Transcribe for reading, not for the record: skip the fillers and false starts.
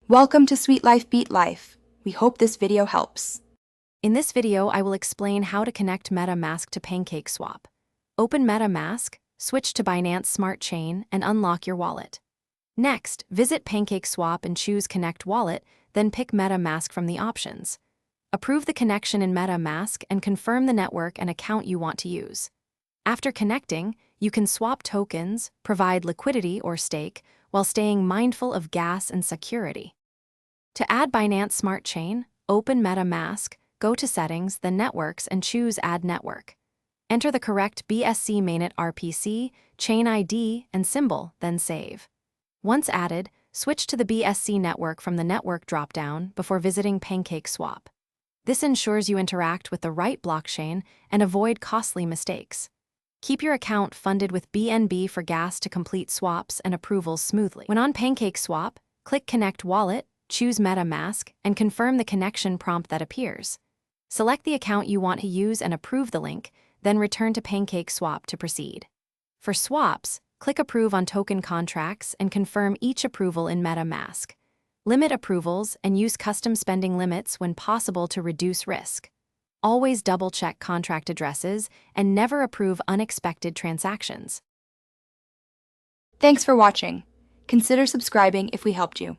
Welcome to Sweet Life Beat Life. We hope this video helps. In this video, I will explain how to connect Metamask to Pancakeswap. Open Metamask, switch to Binance Smart Chain, and unlock your wallet. Next, visit Pancakeswap and choose Connect Wallet, then pick Metamask from the options. Approve the connection in Metamask and confirm the network and account you want to use. After connecting, you can swap tokens, provide liquidity or stake, while staying mindful of gas and security. To add Binance Smart Chain, open Metamask, go to Settings, then Networks, and choose Add Network. Enter the correct BSC mainnet RPC, chain ID, and symbol, then save. Once added, switch to the BSC network from the Network dropdown before visiting Pancakeswap. This ensures you interact with the right blockchain and avoid costly mistakes. Keep your account funded with BNB for gas to complete swaps and approvals smoothly. When on Pancakeswap, click Connect Wallet, choose Metamask, and confirm the connection prompt that appears. Select the account you want to use and approve the link, then return to Pancakeswap to proceed. For swaps, click Approve on token contracts and confirm each approval in Metamask. Limit approvals and use custom spending limits when possible to reduce risk. Always double-check contract addresses and never approve unexpected transactions. Thanks for watching. Consider subscribing if we helped you.